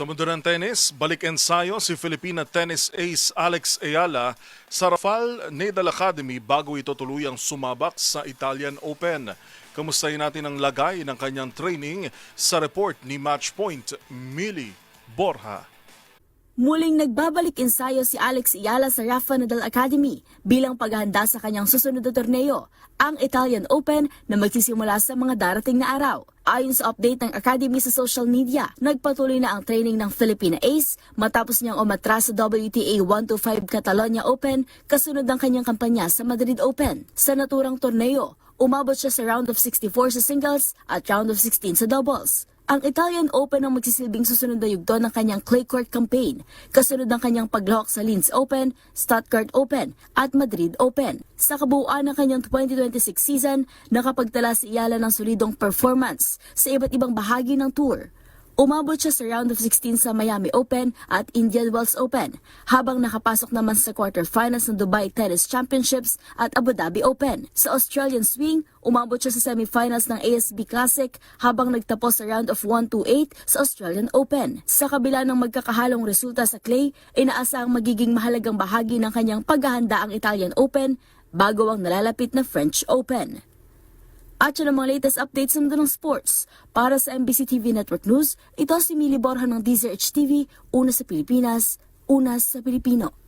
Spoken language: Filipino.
Sa mundo ng tennis, balik ensayo si Filipina tennis ace Alex Ayala sa Rafal Nadal Academy bago ito tuluyang sumabak sa Italian Open. Kamustahin natin ang lagay ng kanyang training sa report ni Matchpoint, Millie Borja. Muling nagbabalik ensayo si Alex Ayala sa Rafa Nadal Academy bilang paghahanda sa kanyang susunod na torneo, ang Italian Open na magsisimula sa mga darating na araw. Ayon sa update ng Academy sa social media, nagpatuloy na ang training ng Filipina Ace matapos niyang umatras sa WTA 125 Catalonia Open kasunod ng kanyang kampanya sa Madrid Open. Sa naturang torneo, umabot siya sa round of 64 sa singles at round of 16 sa doubles. Ang Italian Open ang magsisilbing susunod na yugto ng kanyang clay court campaign, kasunod ng kanyang paglahok sa Linz Open, Stuttgart Open at Madrid Open. Sa kabuuan ng kanyang 2026 season, nakapagtala si Ayala ng solidong performance sa iba't ibang bahagi ng tour. Umabot siya sa round of 16 sa Miami Open at Indian Wells Open, habang nakapasok naman sa quarterfinals ng Dubai Tennis Championships at Abu Dhabi Open. Sa Australian Swing, umabot siya sa semifinals ng ASB Classic habang nagtapos sa round of 1-8 sa Australian Open. Sa kabila ng magkakahalong resulta sa clay, inaasahang magiging mahalagang bahagi ng kanyang paghahanda ang Italian Open bago ang nalalapit na French Open. At yan ang mga latest updates sa mundo ng sports. Para sa MBC TV Network News, ito si Millie Borja ng DZRH TV, una sa Pilipinas, una sa Pilipino.